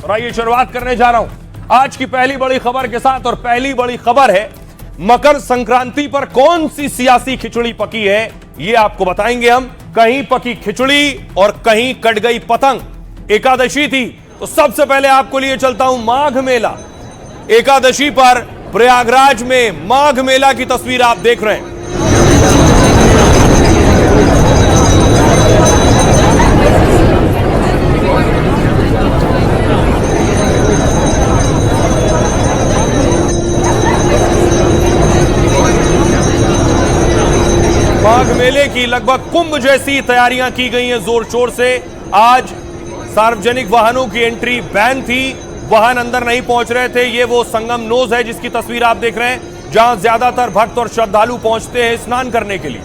और आइए शुरुआत करने जा रहा हूं आज की पहली बड़ी खबर के साथ। और पहली बड़ी खबर है, मकर संक्रांति पर कौन सी सियासी खिचड़ी पकी है, ये आपको बताएंगे हम। कहीं पकी खिचड़ी और कहीं कट गई पतंग। एकादशी थी तो सबसे पहले आपको लिए चलता हूं माघ मेला। एकादशी पर प्रयागराज में माघ मेला की तस्वीर आप देख रहे हैं। माघ मेले की लगभग कुंभ जैसी तैयारियां की गई हैं जोर शोर से। आज सार्वजनिक वाहनों की एंट्री बैन थी, वाहन अंदर नहीं पहुंच रहे थे। ये वो संगम नोज है जिसकी तस्वीर आप देख रहे हैं, जहां ज्यादातर भक्त और श्रद्धालु पहुंचते हैं स्नान करने के लिए।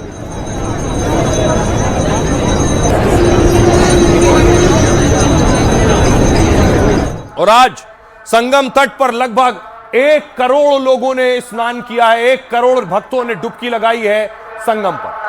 और आज संगम तट पर लगभग 1 करोड़ लोगों ने स्नान किया है। 1 करोड़ भक्तों ने डुबकी लगाई है संगम पर।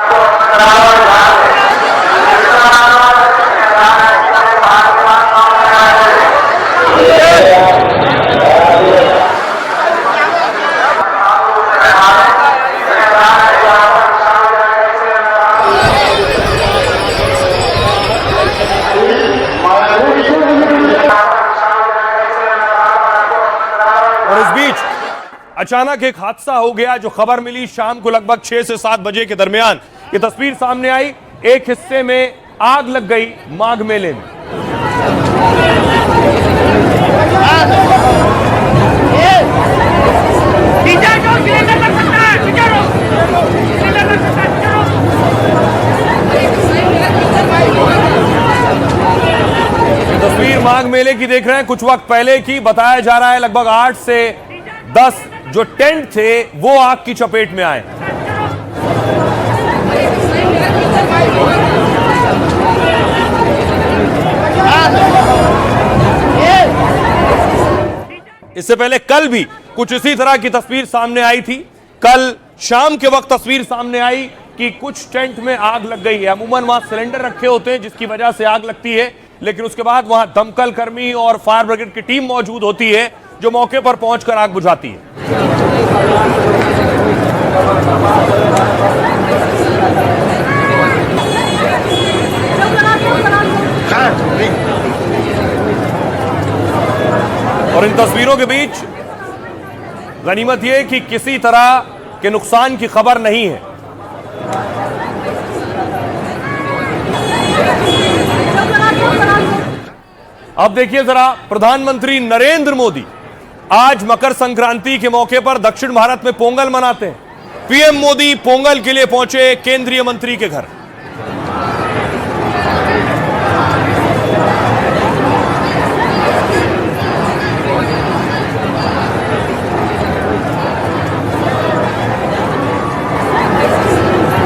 और इस बीच अचानक एक हादसा हो गया। जो खबर मिली शाम को लगभग 6 से 7 बजे के दरमियान, ये तस्वीर सामने आई। एक हिस्से में आग लग गई माघ मेले में। ये तस्वीर माघ मेले की देख रहे हैं, कुछ वक्त पहले की। बताया जा रहा है लगभग 8 से 10 जो टेंट थे वो आग की चपेट में आए। इससे पहले कल भी कुछ इसी तरह की तस्वीर सामने आई थी। कल शाम के वक्त तस्वीर सामने आई कि कुछ टेंट में आग लग गई है। अमूमन वहां सिलेंडर रखे होते हैं जिसकी वजह से आग लगती है, लेकिन उसके बाद वहां दमकल कर्मी और फायर ब्रिगेड की टीम मौजूद होती है जो मौके पर पहुंचकर आग बुझाती है। और इन तस्वीरों के बीच गनीमत यह कि किसी तरह के नुकसान की खबर नहीं है। अब देखिए जरा, प्रधानमंत्री नरेंद्र मोदी आज मकर संक्रांति के मौके पर दक्षिण भारत में पोंगल मनाते हैं। पीएम मोदी पोंगल के लिए पहुंचे केंद्रीय मंत्री के घर।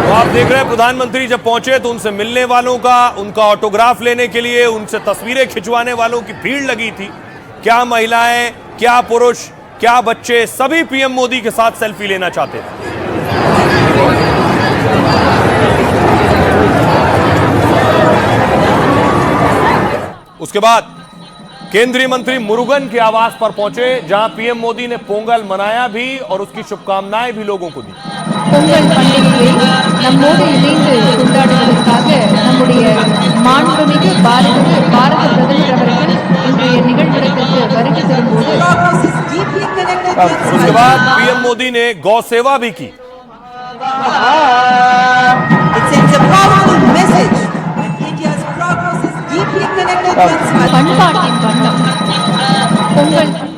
तो आप देख रहे हैं प्रधानमंत्री जब पहुंचे तो उनसे मिलने वालों का, उनका ऑटोग्राफ लेने के लिए, उनसे तस्वीरें खिंचवाने वालों की भीड़ लगी थी। क्या महिलाएं, क्या पुरुष, क्या बच्चे, सभी पीएम मोदी के साथ सेल्फी लेना चाहते थे। उसके बाद केंद्रीय मंत्री मुरुगन के आवास पर पहुंचे, जहां पीएम मोदी ने पोंगल मनाया भी और उसकी शुभकामनाएं भी लोगों को दी। பொங்கல் பண்டிகையை நம்மோடு இணைந்து கொண்டாடுவதற்காக நம்முடைய மாண்புமிகு பாரத பிரதமர் அவர்கள் இன்றைய நிகழ்விடத்திற்கு வருகை தரும்போது उसके बाद पीएम मोदी ने गौ सेवा भी की।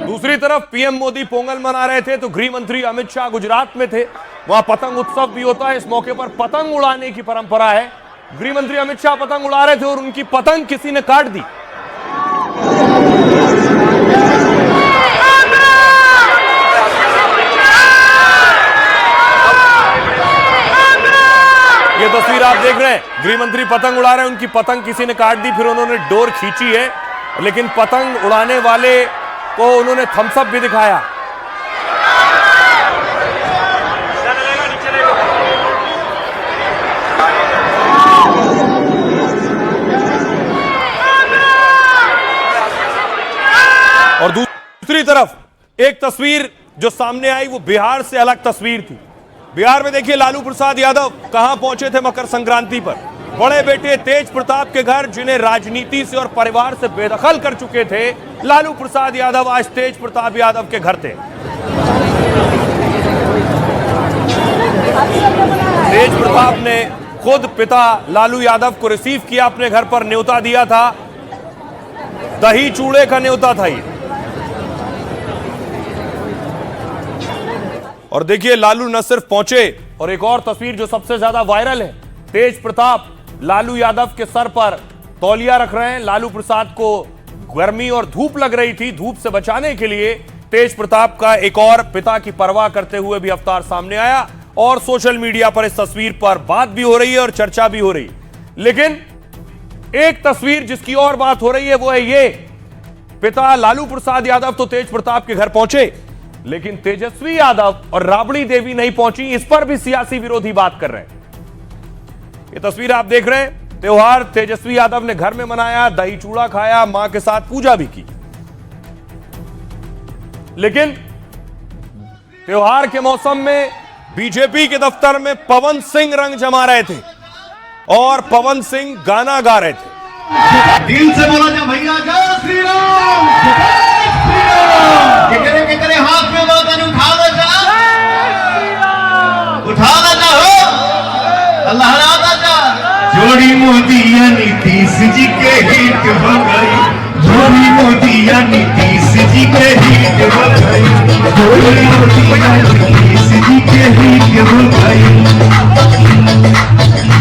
दूसरी तरफ पीएम मोदी पोंगल मना रहे थे तो गृह मंत्री अमित शाह गुजरात में थे। वहां पतंग उत्सव भी होता है। इस मौके पर पतंग उड़ाने की परंपरा है। गृह मंत्री अमित शाह पतंग उड़ा रहे थे और उनकी पतंग किसी ने काट दी। ये तस्वीर आप देख रहे हैं, गृह मंत्री पतंग उड़ा रहे हैं, उनकी पतंग किसी ने काट दी। फिर उन्होंने डोर खींची है, लेकिन पतंग उड़ाने वाले को उन्होंने थम्स अप भी दिखाया। और दूसरी तरफ एक तस्वीर जो सामने आई वो बिहार से अलग तस्वीर थी। बिहार में देखिए लालू प्रसाद यादव कहां पहुंचे थे मकर संक्रांति पर। बड़े बेटे तेज प्रताप के घर, जिन्हें राजनीति से और परिवार से बेदखल कर चुके थे लालू प्रसाद यादव, आज तेज प्रताप यादव के घर थे। तेज प्रताप ने खुद पिता लालू यादव को रिसीव किया, अपने घर पर न्योता दिया था, दही चूड़े का न्योता था ये। और देखिए लालू न सिर्फ पहुंचे, और एक और तस्वीर जो सबसे ज्यादा वायरल है, तेज प्रताप लालू यादव के सर पर तौलिया रख रहे हैं। लालू प्रसाद को गर्मी और धूप लग रही थी, धूप से बचाने के लिए तेज प्रताप का एक और पिता की परवाह करते हुए भी अवतार सामने आया और सोशल मीडिया पर इस तस्वीर पर बात भी हो रही है और चर्चा भी हो रही है। लेकिन एक तस्वीर जिसकी और बात हो रही है वो है ये, पिता लालू प्रसाद यादव तो तेज प्रताप के घर पहुंचे, लेकिन तेजस्वी यादव और राबड़ी देवी नहीं पहुंची। इस पर भी सियासी विरोधी बात कर रहे हैं। ये तस्वीर आप देख रहे हैं, त्योहार तेजस्वी यादव ने घर में मनाया, दही चूड़ा खाया, मां के साथ पूजा भी की। लेकिन त्योहार के मौसम में बीजेपी के दफ्तर में पवन सिंह रंग जमा रहे थे और पवन सिंह गाना गा रहे थे। दिल से बोला जा भैया, जय श्री राम, जय श्री राम। के करे हाथ में बात उठा लो जा, उठा लो जा हो, अल्लाह राजा जा। जोड़ी मोदी या नीतीश जी के हिट हो गई, जोड़ी मोदी या नीतीश जी के हिट हो गई, जोड़ी मोदी या नीतीश जी के हिट हो गई।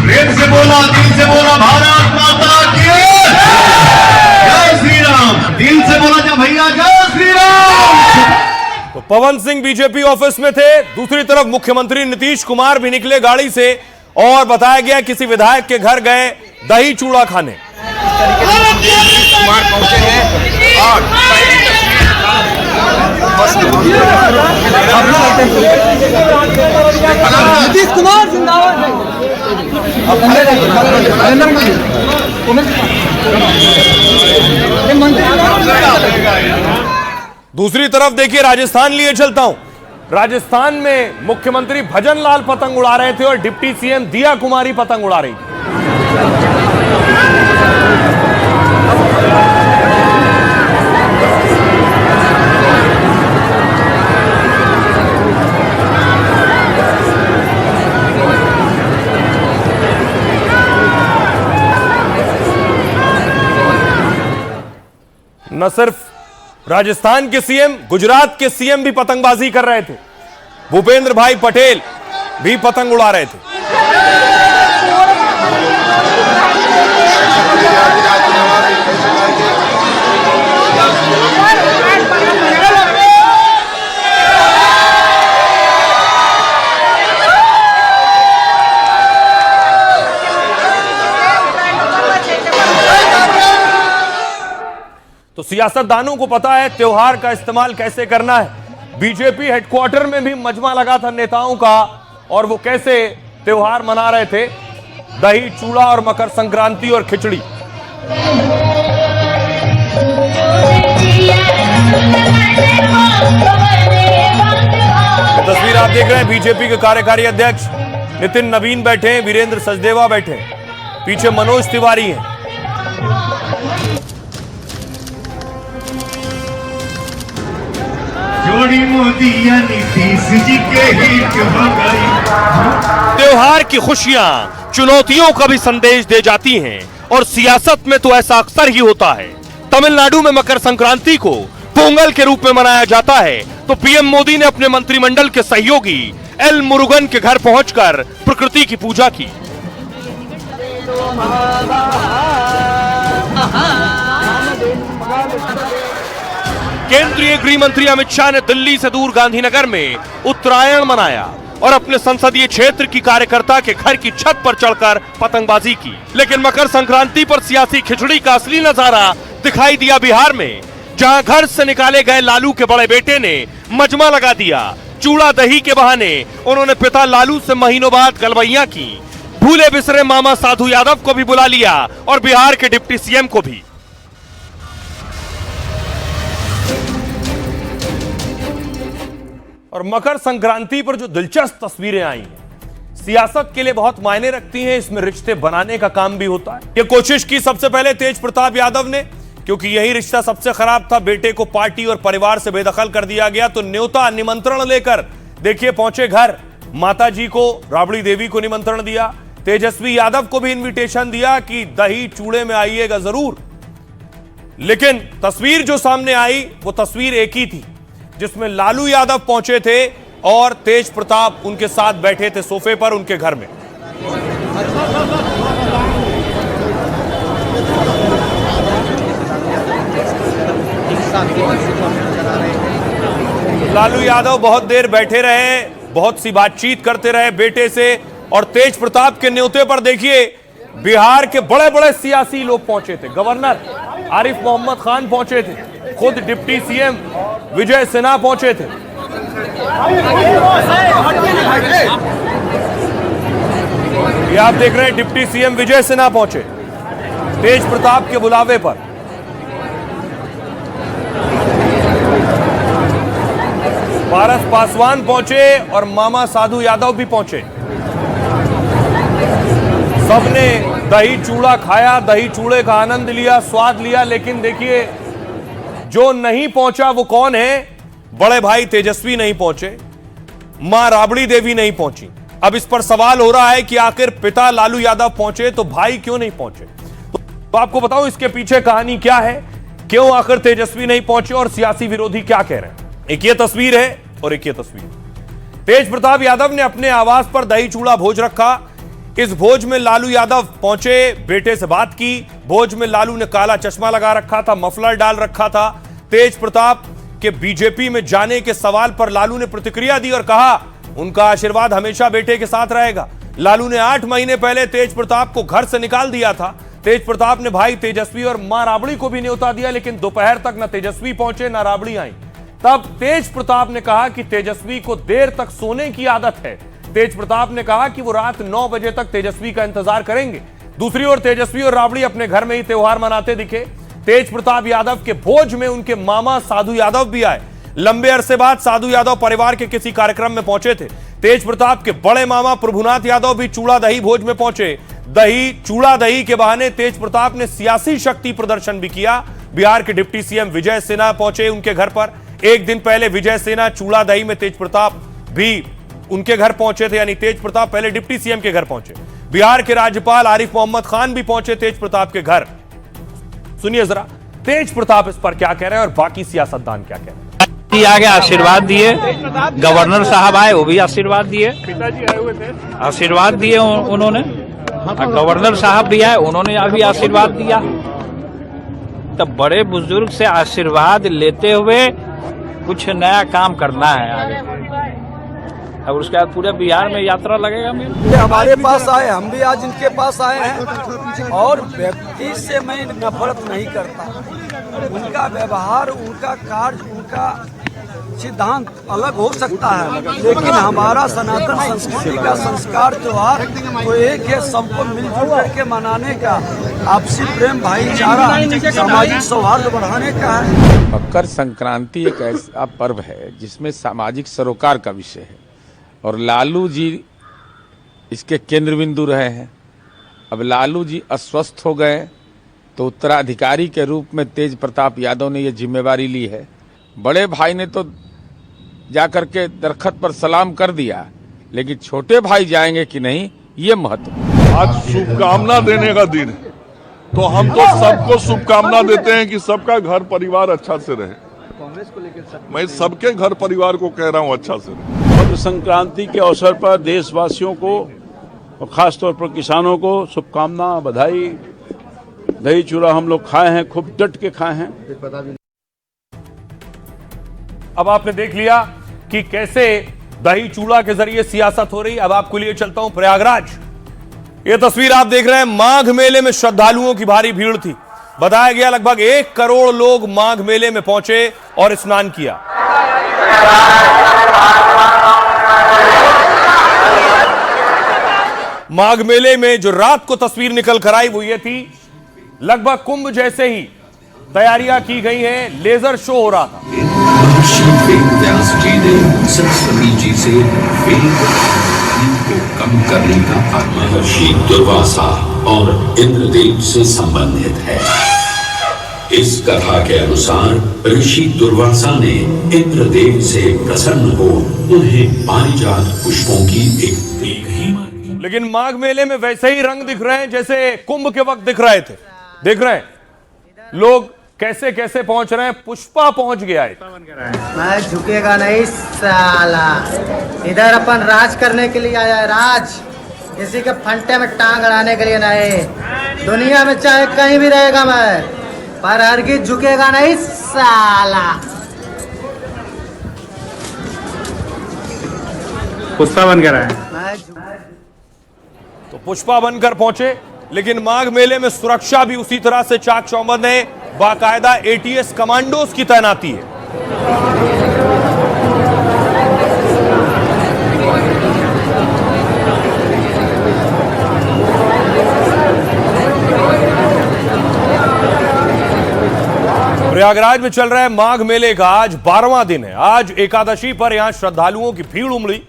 प्रेम से बोला, दिल से बोला, भारत माता की जय श्री राम। दिल से बोला जा भैया, जय श्री राम। तो पवन सिंह बीजेपी ऑफिस में थे, दूसरी तरफ मुख्यमंत्री नीतीश कुमार भी निकले गाड़ी से और बताया गया किसी विधायक के घर गए दही चूड़ा खाने। नीतीश कुमार पहुंचे हैं और नीतीश कुमार जिंदाबाद। दूसरी तरफ देखिए राजस्थान लिए चलता हूं। राजस्थान में मुख्यमंत्री भजन लाल पतंग उड़ा रहे थे और डिप्टी सीएम दिया कुमारी पतंग उड़ा रही थी। न सिर्फ राजस्थान के सीएम, गुजरात के सीएम भी पतंगबाजी कर रहे थे। भूपेंद्र भाई पटेल भी पतंग उड़ा रहे थे। तो सियासतदानों को पता है त्योहार का इस्तेमाल कैसे करना है। बीजेपी हेडक्वार्टर में भी मजमा लगा था नेताओं का, और वो कैसे त्योहार मना रहे थे, दही चूड़ा और मकर संक्रांति और खिचड़ी। तस्वीर आप देख रहे हैं, बीजेपी के कार्यकारी अध्यक्ष नितिन नवीन बैठे हैं, वीरेंद्र सचदेवा बैठे हैं, पीछे मनोज तिवारी हैं। जोड़ी मोदी या नीतीश जी के हिट हो गई। त्योहार की खुशियां चुनौतियों का भी संदेश दे जाती हैं, और सियासत में तो ऐसा अक्सर ही होता है। तमिलनाडु में मकर संक्रांति को पोंगल के रूप में मनाया जाता है, तो पीएम मोदी ने अपने मंत्रिमंडल के सहयोगी एल मुरुगन के घर पहुंचकर प्रकृति की पूजा की। केंद्रीय गृह मंत्री अमित शाह ने दिल्ली से दूर गांधीनगर में उत्तरायण मनाया और अपने संसदीय क्षेत्र की कार्यकर्ता के घर की छत पर चढ़कर पतंगबाजी की। लेकिन मकर संक्रांति पर सियासी खिचड़ी का असली नजारा दिखाई दिया बिहार में, जहां घर से निकाले गए लालू के बड़े बेटे ने मजमा लगा दिया। चूड़ा दही के बहाने उन्होंने पिता लालू से महीनों बाद गलवैया की। भूले बिसरे मामा साधु यादव को भी बुला लिया और बिहार के डिप्टी सीएम को भी। और मकर संक्रांति पर जो दिलचस्प तस्वीरें आई हैं, सियासत के लिए बहुत मायने रखती हैं। इसमें रिश्ते बनाने का काम भी होता है। यह कोशिश की सबसे पहले तेज प्रताप यादव ने, क्योंकि यही रिश्ता सबसे खराब था। बेटे को पार्टी और परिवार से बेदखल कर दिया गया, तो न्योता निमंत्रण लेकर देखिए पहुंचे घर। माता जी को, राबड़ी देवी को निमंत्रण दिया, तेजस्वी यादव को भी इनविटेशन दिया कि दही चूड़े में आइएगा जरूर। लेकिन तस्वीर जो सामने आई वो तस्वीर एक ही थी, जिसमें लालू यादव पहुंचे थे और तेज प्रताप उनके साथ बैठे थे सोफे पर उनके घर में। लालू यादव बहुत देर बैठे रहे, बहुत सी बातचीत करते रहे बेटे से। और तेज प्रताप के न्योते पर देखिए बिहार के बड़े बड़े सियासी लोग पहुंचे थे। गवर्नर आरिफ मोहम्मद खान पहुंचे थे, खुद डिप्टी सीएम विजय सिन्हा पहुंचे थे। ये आप देख रहे हैं डिप्टी सीएम विजय सिन्हा पहुंचे तेज प्रताप के बुलावे पर। पारस पासवान पहुंचे और मामा साधु यादव भी पहुंचे। सबने दही चूड़ा खाया, दही चूड़े का आनंद लिया, स्वाद लिया। लेकिन देखिए जो नहीं पहुंचा वो कौन है? बड़े भाई तेजस्वी नहीं पहुंचे, मां राबड़ी देवी नहीं पहुंची। अब इस पर सवाल हो रहा है कि आखिर पिता लालू यादव पहुंचे तो भाई क्यों नहीं पहुंचे? तो आपको बताऊं इसके पीछे कहानी क्या है, क्यों आखिर तेजस्वी नहीं पहुंचे और सियासी विरोधी क्या कह रहे हैं। एक ये तस्वीर है और एक ये तस्वीर। तेज प्रताप यादव ने अपने आवास पर दही चूड़ा भोज रखा। इस भोज में लालू यादव पहुंचे, बेटे से बात की। भोज में लालू ने काला चश्मा लगा रखा था, मफलर डाल रखा था। तेज प्रताप के बीजेपी में जाने के सवाल पर लालू ने प्रतिक्रिया दी और कहा उनका आशीर्वाद हमेशा बेटे के साथ रहेगा। लालू ने 8 महीने पहले तेज प्रताप को घर से निकाल दिया था। तेज प्रताप ने भाई तेजस्वी और मां राबड़ी को भी न्योता दिया, लेकिन दोपहर तक न तेजस्वी पहुंचे न राबड़ी आई। तब तेज प्रताप ने कहा कि तेजस्वी को देर तक सोने की आदत है। तेज प्रताप ने कहा कि वो रात 9 बजे तक तेजस्वी का इंतजार करेंगे। दूसरी ओर तेजस्वी और राबड़ी अपने घर में ही त्योहार मनाते दिखे। तेज प्रताप यादव के भोज में उनके मामा साधु यादव भी आए। लंबे अरसे बाद साधु यादव परिवार के किसी कार्यक्रम में पहुंचे थे। तेज प्रताप के बड़े मामा प्रभुनाथ यादव भी चूड़ा दही भोज में पहुंचे। चूड़ा दही के बहाने तेज प्रताप ने सियासी शक्ति प्रदर्शन भी किया। बिहार के डिप्टी सीएम विजय सिन्हा पहुंचे उनके घर पर। एक दिन पहले विजय सिन्हा चूड़ा दही में तेज प्रताप भी उनके घर पहुंचे थे, यानी तेज प्रताप पहले डिप्टी सीएम के घर पहुंचे। बिहार के राज्यपाल आरिफ मोहम्मद खान भी पहुंचे तेज प्रताप के घर। सुनिए जरा तेज प्रताप इस पर क्या कह रहे हैं और बाकी सियासतदान क्या कह रहे हैं। आगे आशीर्वाद दिए, गवर्नर साहब आए वो भी आशीर्वाद दिए, पिताजी आए हुए थे, आशीर्वाद दिए उन्होंने। गवर्नर साहब भी आए, उन्होंने अभी आशीर्वाद दिया। तब बड़े बुजुर्ग से आशीर्वाद लेते हुए कुछ नया काम करना है आगे। और उसके बाद पूरे बिहार में यात्रा लगेगा। ये हमारे पास आए, हम भी आज इनके पास आए हैं। और व्यक्ति से मैं नफरत नहीं करता, उनका व्यवहार, उनका कार्य, उनका सिद्धांत अलग हो सकता है, लेकिन हमारा सनातन संस्कृति का संस्कार त्योहार तो एक है, सबको मिलजुल करके मनाने का, आपसी प्रेम, भाईचारा, सामाजिक सौहार्द बढ़ाने का है। मकर संक्रांति एक ऐसा पर्व है जिसमें सामाजिक सरोकार का विषय है और लालू जी इसके केंद्र बिंदु रहे हैं। अब लालू जी अस्वस्थ हो गए तो उत्तराधिकारी के रूप में तेज प्रताप यादव ने ये जिम्मेवारी ली है। बड़े भाई ने तो जाकर के दरखत पर सलाम कर दिया, लेकिन छोटे भाई जाएंगे कि नहीं ये महत्व। आज शुभकामना देने का दिन है, तो हम तो सबको शुभकामना देते हैं कि सबका घर परिवार अच्छा से रहे। मैं सबके घर परिवार को कह रहा हूँ अच्छा से रहे। मकर संक्रांति के अवसर पर देशवासियों को और खासतौर पर किसानों को शुभकामना, बधाई। दही चूड़ा हम लोग खाए हैं, खूब डट के खाए हैं। अब आपने देख लिया कि कैसे दही चूड़ा के जरिए सियासत हो रही। अब आपको लिए चलता हूं प्रयागराज। यह तस्वीर आप देख रहे हैं, माघ मेले में श्रद्धालुओं की भारी भीड़ थी। बताया गया लगभग 1 करोड़ लोग माघ मेले में पहुंचे और स्नान किया। माघ मेले में जो रात को तस्वीर निकल कर आई वो ये थी, लगभग कुंभ जैसे ही तैयारियां की गई हैं, लेजर शो हो रहा था। सरस्वती जी से वेद को कम करने का महर्षि दुर्वासा और इंद्रदेव से संबंधित है। इस कथा के अनुसार ऋषि दुर्वासा ने इंद्रदेव से प्रसन्न हो उन्हें पारिजात पुष्पों की एक देख ही मांगी। लेकिन माघ मेले में वैसे ही रंग दिख रहे हैं जैसे कुंभ के वक्त दिख रहे थे। देख रहे हैं लोग कैसे कैसे पहुंच रहे हैं। पुष्पा पहुंच गया है। मैं झुकेगा नहीं साला। इधर अपन राज करने के लिए आया है, राज, किसी के फंटे में टांग अड़ाने के लिए नहीं। दुनिया में चाहे कहीं भी रहेगा मैं, पर हरगिज झुकेगा नहीं साला। पुष्पा बनकर आए। तो पुष्पा बनकर पहुंचे, लेकिन माघ मेले में सुरक्षा भी उसी तरह से चाक चौबंद है। बाकायदा एटीएस कमांडोज की तैनाती है। प्रयागराज में चल रहा है माघ मेले का आज 12वां दिन है। आज एकादशी पर यहां श्रद्धालुओं की भीड़ उमड़ी।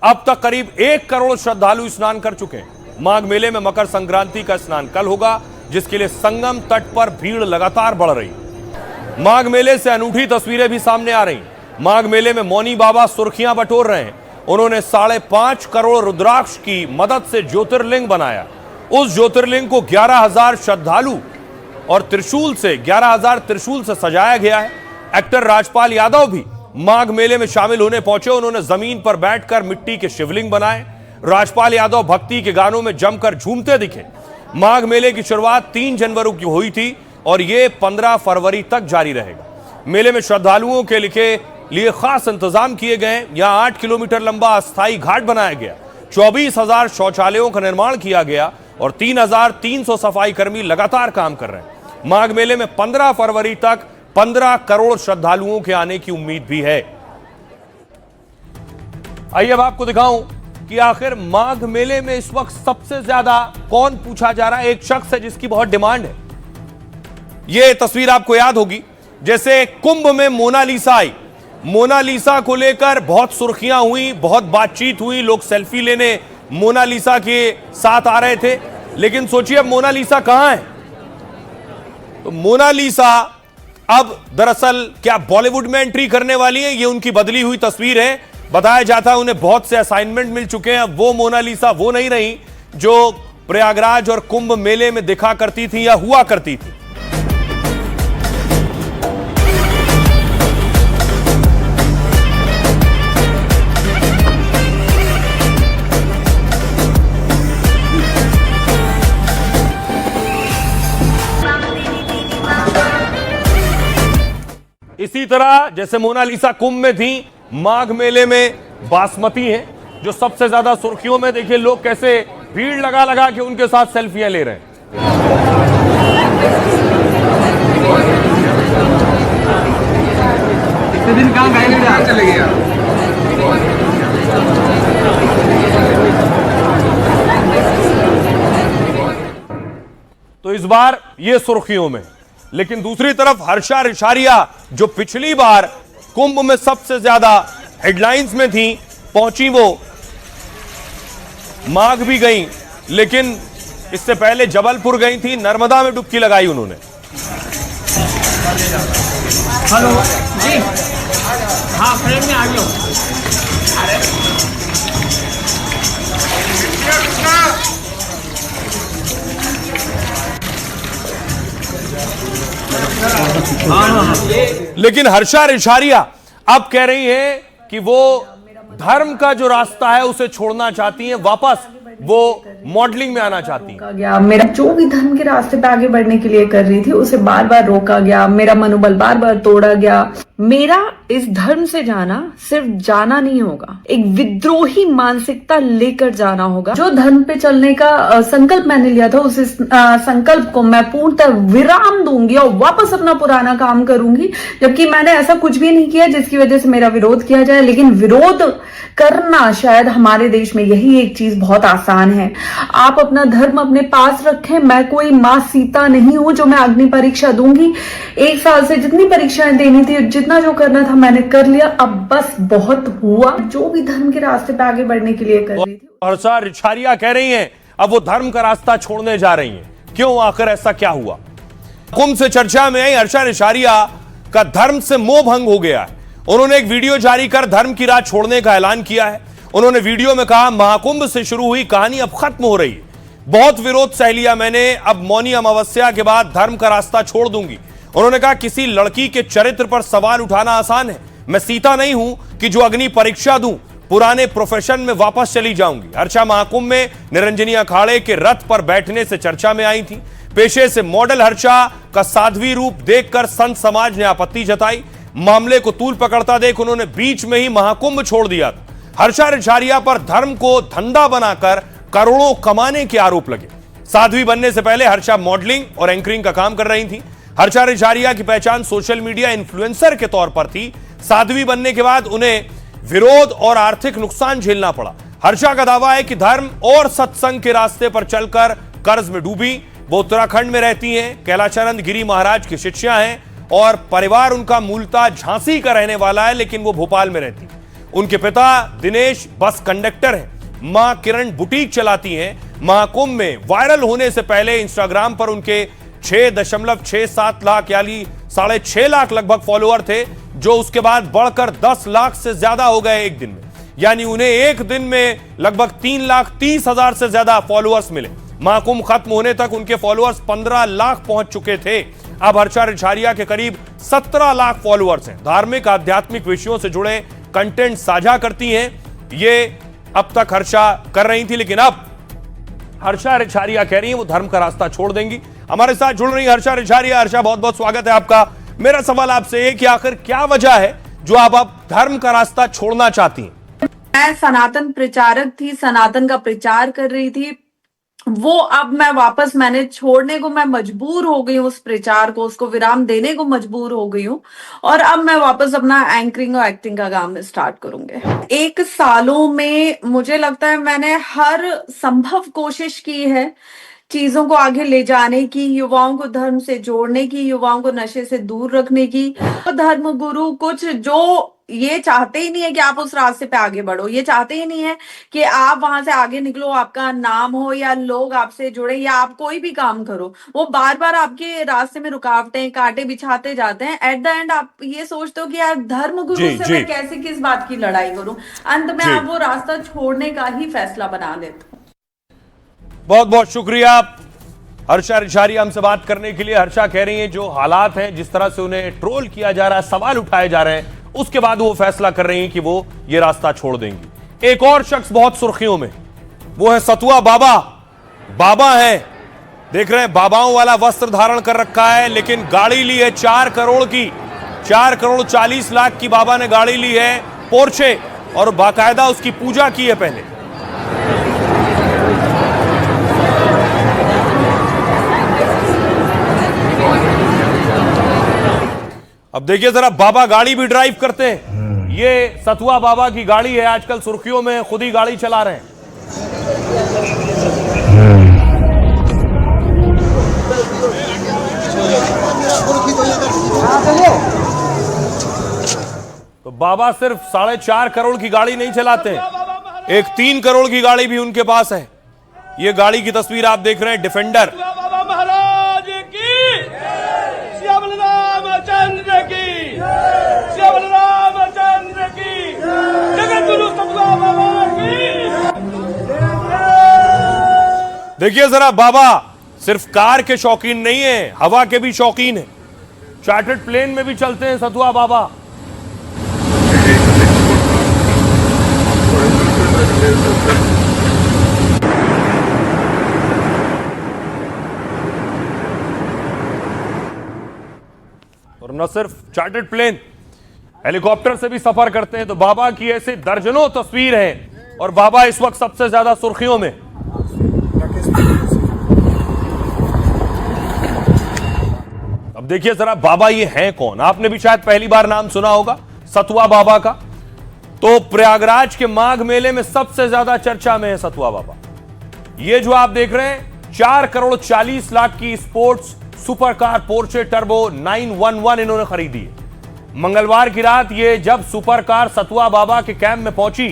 अब तक करीब 1 करोड़ श्रद्धालु स्नान कर चुके हैं। माघ मेले में मकर संक्रांति का स्नान कल होगा, जिसके लिए संगम तट पर भीड़ लगातार बढ़ रही है। माघ मेले से अनूठी तस्वीरें भी सामने आ रही। माघ मेले में मौनी बाबा सुर्खियां बटोर रहे हैं। उन्होंने 5.5 करोड़ रुद्राक्ष की मदद से ज्योतिर्लिंग बनाया। उस ज्योतिर्लिंग को 11,000 श्रद्धालु और त्रिशूल से 11,000 त्रिशूल से सजाया गया है। एक्टर राजपाल यादव भी माघ मेले में शामिल होने पहुंचे। उन्होंने जमीन पर बैठकर मिट्टी के शिवलिंग बनाए। राजपाल यादव भक्ति के गानों में जमकर झूमते दिखे। माघ मेले की शुरुआत 3 जनवरी की हुई थी और ये 15 फरवरी तक जारी रहेगा। मेले में श्रद्धालुओं के लिए खास इंतजाम किए गए। यहां 8 किलोमीटर लंबा अस्थायी घाट बनाया गया। 24,000 शौचालयों का निर्माण किया गया और 3,300 सफाई कर्मी लगातार काम कर रहे हैं। माघ मेले में 15 फरवरी तक 15 करोड़ श्रद्धालुओं के आने की उम्मीद भी है। आइए अब आपको दिखाऊं कि आखिर माघ मेले में इस वक्त सबसे ज्यादा कौन पूछा जा रहा है। एक शख्स है जिसकी बहुत डिमांड है। यह तस्वीर आपको याद होगी, जैसे कुंभ में मोनालिसा आई। मोनालिसा को लेकर बहुत सुर्खियां हुई, बहुत बातचीत हुई। लोग सेल्फी लेने मोनालिसा के साथ आ रहे थे। लेकिन सोचिए अब मोनालिसा कहां है। तो मोनालिसा अब दरअसल क्या बॉलीवुड में एंट्री करने वाली है। ये उनकी बदली हुई तस्वीर है। बताया जाता है उन्हें बहुत से असाइनमेंट मिल चुके हैं। वो मोनालिसा वो नहीं रही जो प्रयागराज और कुंभ मेले में दिखा करती थी या हुआ करती थी। इसी तरह जैसे मोनालिसा कुंभ में थी, माघ मेले में बासमती है जो सबसे ज्यादा सुर्खियों में। देखिए लोग कैसे भीड़ लगा लगा के उनके साथ सेल्फियां ले रहे हैं। इतने दिन कहां गए, चले गया। तो इस बार ये सुर्खियों में। लेकिन दूसरी तरफ हर्षा रिशारिया जो पिछली बार कुंभ में सबसे ज्यादा हेडलाइंस में थी, पहुंची वो माघ भी गई, लेकिन इससे पहले जबलपुर गई थी। नर्मदा में डुबकी लगाई उन्होंने। हेलो जी, हाँ फ्रेम में आ गया। लेकिन हर्षा रिशारिया अब कह रही है कि वो धर्म का जो रास्ता है उसे छोड़ना चाहती हैं, वापस वो मॉडलिंग में आना चाहती हैं। गया मेरा जो भी धर्म के रास्ते पे आगे बढ़ने के लिए कर रही थी उसे बार बार रोका गया। मेरा मनोबल बार बार तोड़ा गया। मेरा इस धर्म से जाना सिर्फ जाना नहीं होगा, एक विद्रोही मानसिकता लेकर जाना होगा। जो धर्म पे चलने का संकल्प मैंने लिया था, उस संकल्प को मैं पूर्णतः विराम दूंगी और वापस अपना पुराना काम करूंगी। जबकि मैंने ऐसा कुछ भी नहीं किया जिसकी वजह से मेरा विरोध किया जाए। लेकिन विरोध करना शायद हमारे देश में यही एक चीज बहुत आसान आसान है। आप अपना धर्म अपने पास रखें। मैं कोई माँ सीता नहीं हूं जो मैं अग्नि परीक्षा दूंगी। 1 साल से जितनी परीक्षाएं देनी थी, जितना जो करना था मैंने कर लिया। अब बस बहुत हुआ। जो भी धर्म के रास्ते पे आगे बढ़ने के लिए कर रही थी। हर्षा रिछारिया कह रही हैं अब वो धर्म का रास्ता छोड़ने जा रही हैं। क्यों, आखिर ऐसा क्या हुआ? कुंभ से चर्चा में आई हर्षा रिछारिया का धर्म से मोह भंग हो गया है। उन्होंने एक वीडियो जारी कर धर्म की राह छोड़ने का ऐलान किया है। उन्होंने वीडियो में कहा, महाकुंभ से शुरू हुई कहानी अब खत्म हो रही है। बहुत विरोध सह लिया मैंने, अब मौनी अमावस्या के बाद धर्म का रास्ता छोड़ दूंगी। उन्होंने कहा, किसी लड़की के चरित्र पर सवाल उठाना आसान है। मैं सीता नहीं हूं कि जो अग्नि परीक्षा दूं, पुराने प्रोफेशन में वापस चली जाऊंगी। हर्षा महाकुंभ में निरंजनी अखाड़े के रथ पर बैठने से चर्चा में आई थी। पेशे से मॉडल हर्षा का साध्वी रूप देखकर संत समाज ने आपत्ति जताई। मामले को तूल पकड़ता देख उन्होंने बीच में ही महाकुंभ छोड़ दिया था। हर्षा रिछारिया पर धर्म को धंधा बनाकर करोड़ों कमाने के आरोप लगे। साध्वी बनने से पहले हर्षा मॉडलिंग और एंकरिंग का काम कर रही थी। हर्षा रिछारिया की पहचान सोशल मीडिया इन्फ्लुएंसर के तौर पर थी। साध्वी बनने के बाद उन्हें विरोध और आर्थिक नुकसान झेलना पड़ा। हर्षा का दावा है कि धर्म और सत्संग के रास्ते पर चलकर कर्ज में डूबी। वो उत्तराखंड में रहती हैं, कैलाचानंद गिरी महाराज की शिष्या हैं और परिवार उनका मूलतः झांसी का रहने वाला है, लेकिन वो भोपाल में रहती है। उनके पिता दिनेश बस कंडक्टर हैं। मां किरण बुटीक चलाती हैं। महाकुंभ में वायरल होने से पहले इंस्टाग्राम पर उनके 6.67 लाख यानी 6.5 लाख लगभग फॉलोअर थे, जो उसके बाद बढ़कर 10 लाख से ज्यादा हो गए एक दिन में। यानी उन्हें एक दिन में लगभग 3,30,000 से ज्यादा फॉलोअर्स मिले। महाकुंभ खत्म होने तक उनके फॉलोअर्स 15 लाख पहुंच चुके थे। अब हर्षा रिछारिया के करीब 17 लाख फॉलोअर्स हैं। धार्मिक आध्यात्मिक विषयों से जुड़े कंटेंट साझा करती हैं। ये अब तक हर्षा कर रही थी, लेकिन अब हर्षा रिछारिया कह रही हैं वो धर्म का रास्ता छोड़ देंगी। हमारे साथ जुड़ रही हर्षा रिछारिया। हर्षा, बहुत बहुत स्वागत है आपका। मेरा सवाल आपसे है कि आखिर क्या वजह है जो आप अब धर्म का रास्ता छोड़ना चाहती हैं? मैं सनातन प्रचारक थी, सनातन का प्रचार कर रही थी। वो अब मैंने छोड़ने को मैं मजबूर हो गई हूँ। उस प्रचार को, उसको विराम देने को मजबूर हो गई हूँ और अब मैं वापस अपना एंकरिंग और एक्टिंग का काम स्टार्ट करूंगी। 1 सालों में मुझे लगता है मैंने हर संभव कोशिश की है चीजों को आगे ले जाने की, युवाओं को धर्म से जोड़ने की, युवाओं को नशे से दूर रखने की। धर्म गुरु कुछ जो ये चाहते ही नहीं है कि आप उस रास्ते पे आगे बढ़ो, ये चाहते ही नहीं है कि आप वहां से आगे निकलो, आपका नाम हो या लोग आपसे जुड़े या आप कोई भी काम करो। वो बार बार आपके रास्ते में रुकावटें, कांटे बिछाते जाते हैं। एट द एंड आप ये सोचते हो कि यार धर्म गुरु से मैं कैसे, किस बात की लड़ाई करूं। अंत में आप वो रास्ता छोड़ने का ही फैसला बना लेते हो। बहुत बहुत शुक्रिया हर्षा रिछारिया हमसे बात करने के लिए। हर्षा कह रही हैं जो हालात हैं, जिस तरह से उन्हें ट्रोल किया जा रहा है, सवाल उठाए जा रहे हैं, उसके बाद वो फैसला कर रही हैं कि वो ये रास्ता छोड़ देंगी। एक और शख्स बहुत सुर्खियों में, वो है सतुआ बाबा। बाबा है, देख रहे हैं बाबाओं वाला वस्त्र धारण कर रखा है, लेकिन गाड़ी ली है 4 करोड़ की, 4 करोड़ 40 लाख की बाबा ने गाड़ी ली है, पोर्शे, और बाकायदा उसकी पूजा की है पहले। अब देखिए जरा, बाबा गाड़ी भी ड्राइव करते हैं। ये सतुआ बाबा की गाड़ी है, आजकल सुर्खियों में, खुद ही गाड़ी चला रहे हैं। तो बाबा सिर्फ 4.5 करोड़ की गाड़ी नहीं चलाते, एक 3 करोड़ की गाड़ी भी उनके पास है। ये गाड़ी की तस्वीर आप देख रहे हैं, डिफेंडर। चंद्र की, चंद्र की, जगत गुरु सतुआ बाबा की। देखिए जरा, बाबा सिर्फ कार के शौकीन नहीं है, हवा के भी शौकीन है। चार्टर्ड प्लेन में भी चलते हैं सतुआ बाबा। और न सिर्फ चार्टर्ड प्लेन, हेलीकॉप्टर से भी सफर करते हैं। तो बाबा की ऐसे दर्जनों तस्वीर हैं और बाबा इस वक्त सबसे ज्यादा सुर्खियों में। अब देखिए जरा, बाबा ये हैं कौन? आपने भी शायद पहली बार नाम सुना होगा सतुआ बाबा का। तो प्रयागराज के माघ मेले में सबसे ज्यादा चर्चा में है सतुआ बाबा। ये जो आप देख रहे हैं 4 करोड़ 40 लाख की sports super car Porsche turbo 911 इन्होंने खरीदी है। मंगलवार की रात ये जब सुपर कार सतुआ बाबा के कैंप में पहुंची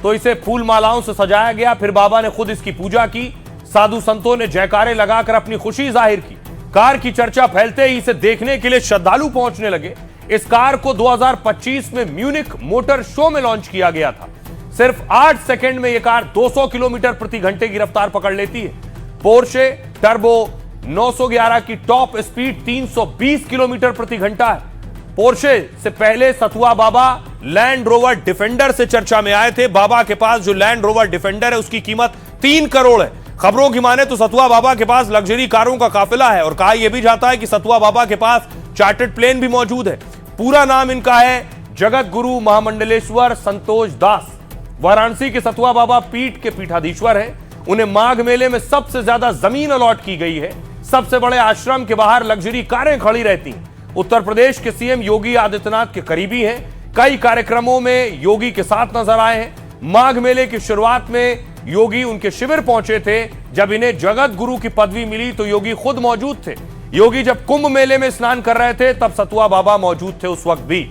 तो इसे फूल मालाओं से सजाया गया। फिर बाबा ने खुद इसकी पूजा की। साधु संतों ने जयकारे लगाकर अपनी खुशी जाहिर की। कार की चर्चा फैलते ही इसे देखने के लिए श्रद्धालु पहुंचने लगे। इस कार को 2025 में म्यूनिख मोटर शो में लॉन्च किया गया था। सिर्फ 8 सेकंड में यह कार 200 किलोमीटर प्रति घंटे की रफ्तार पकड़ लेती है। पोर्शे टर्बो 911 की टॉप स्पीड 320 किलोमीटर प्रति घंटा है। पोर्शे से पहले सतुआ बाबा लैंड रोवर डिफेंडर से चर्चा में आए थे। बाबा के पास जो लैंड रोवर डिफेंडर है उसकी कीमत 3 करोड़ है। खबरों की माने तो सतुआ बाबा के पास लग्जरी कारों का काफिला है और कहा यह भी जाता है कि सतुआ बाबा के पास चार्टर्ड प्लेन भी मौजूद है। पूरा नाम इनका है जगत गुरु महामंडलेश्वर संतोष दास। वाराणसी के सतुआ बाबा पीठ के पीठाधीश्वर है। उन्हें माघ मेले में सबसे ज्यादा जमीन अलॉट की गई है। सबसे बड़े आश्रम के बाहर लग्जरी कारें खड़ी रहती हैं। उत्तर प्रदेश के सीएम योगी आदित्यनाथ के करीबी हैं। कई कार्यक्रमों में योगी के साथ नजर आए हैं। माघ मेले की शुरुआत में योगी उनके शिविर पहुंचे थे। जब इन्हें जगत गुरु की पदवी मिली तो योगी खुद मौजूद थे। योगी जब कुंभ मेले में स्नान कर रहे थे तब सतुआ बाबा मौजूद थे उस वक्त भी।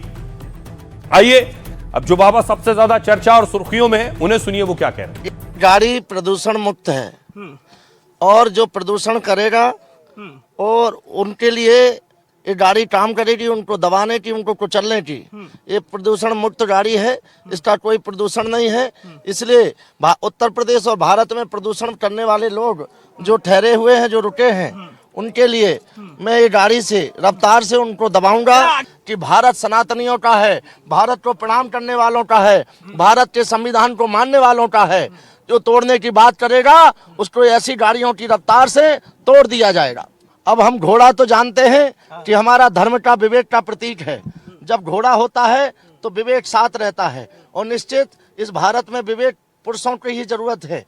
आइए अब जो बाबा सबसे ज्यादा चर्चा और सुर्खियों में है उन्हें सुनिए वो क्या कह रहे हैं। गाड़ी प्रदूषण मुक्त है और जो प्रदूषण करेगा और उनके लिए ये गाड़ी काम करेगी, उनको दबाने की, उनको कुचलने की। ये प्रदूषण मुक्त गाड़ी है, इसका कोई प्रदूषण नहीं है। इसलिए उत्तर प्रदेश और भारत में प्रदूषण करने वाले लोग जो ठहरे हुए हैं, जो रुके हैं, उनके लिए मैं ये गाड़ी से रफ्तार से उनको दबाऊंगा कि भारत सनातनियों का है, भारत को प्रणाम करने वालों का है, भारत के संविधान को मानने वालों का है। जो तोड़ने की बात करेगा उसको ऐसी गाड़ियों की रफ्तार से तोड़ दिया जाएगा। अब हम घोड़ा तो जानते हैं कि हमारा धर्म का, विवेक का प्रतीक है। जब घोड़ा होता है तो विवेक साथ रहता है और निश्चित इस भारत में विवेक पुरुषों की ही जरूरत है।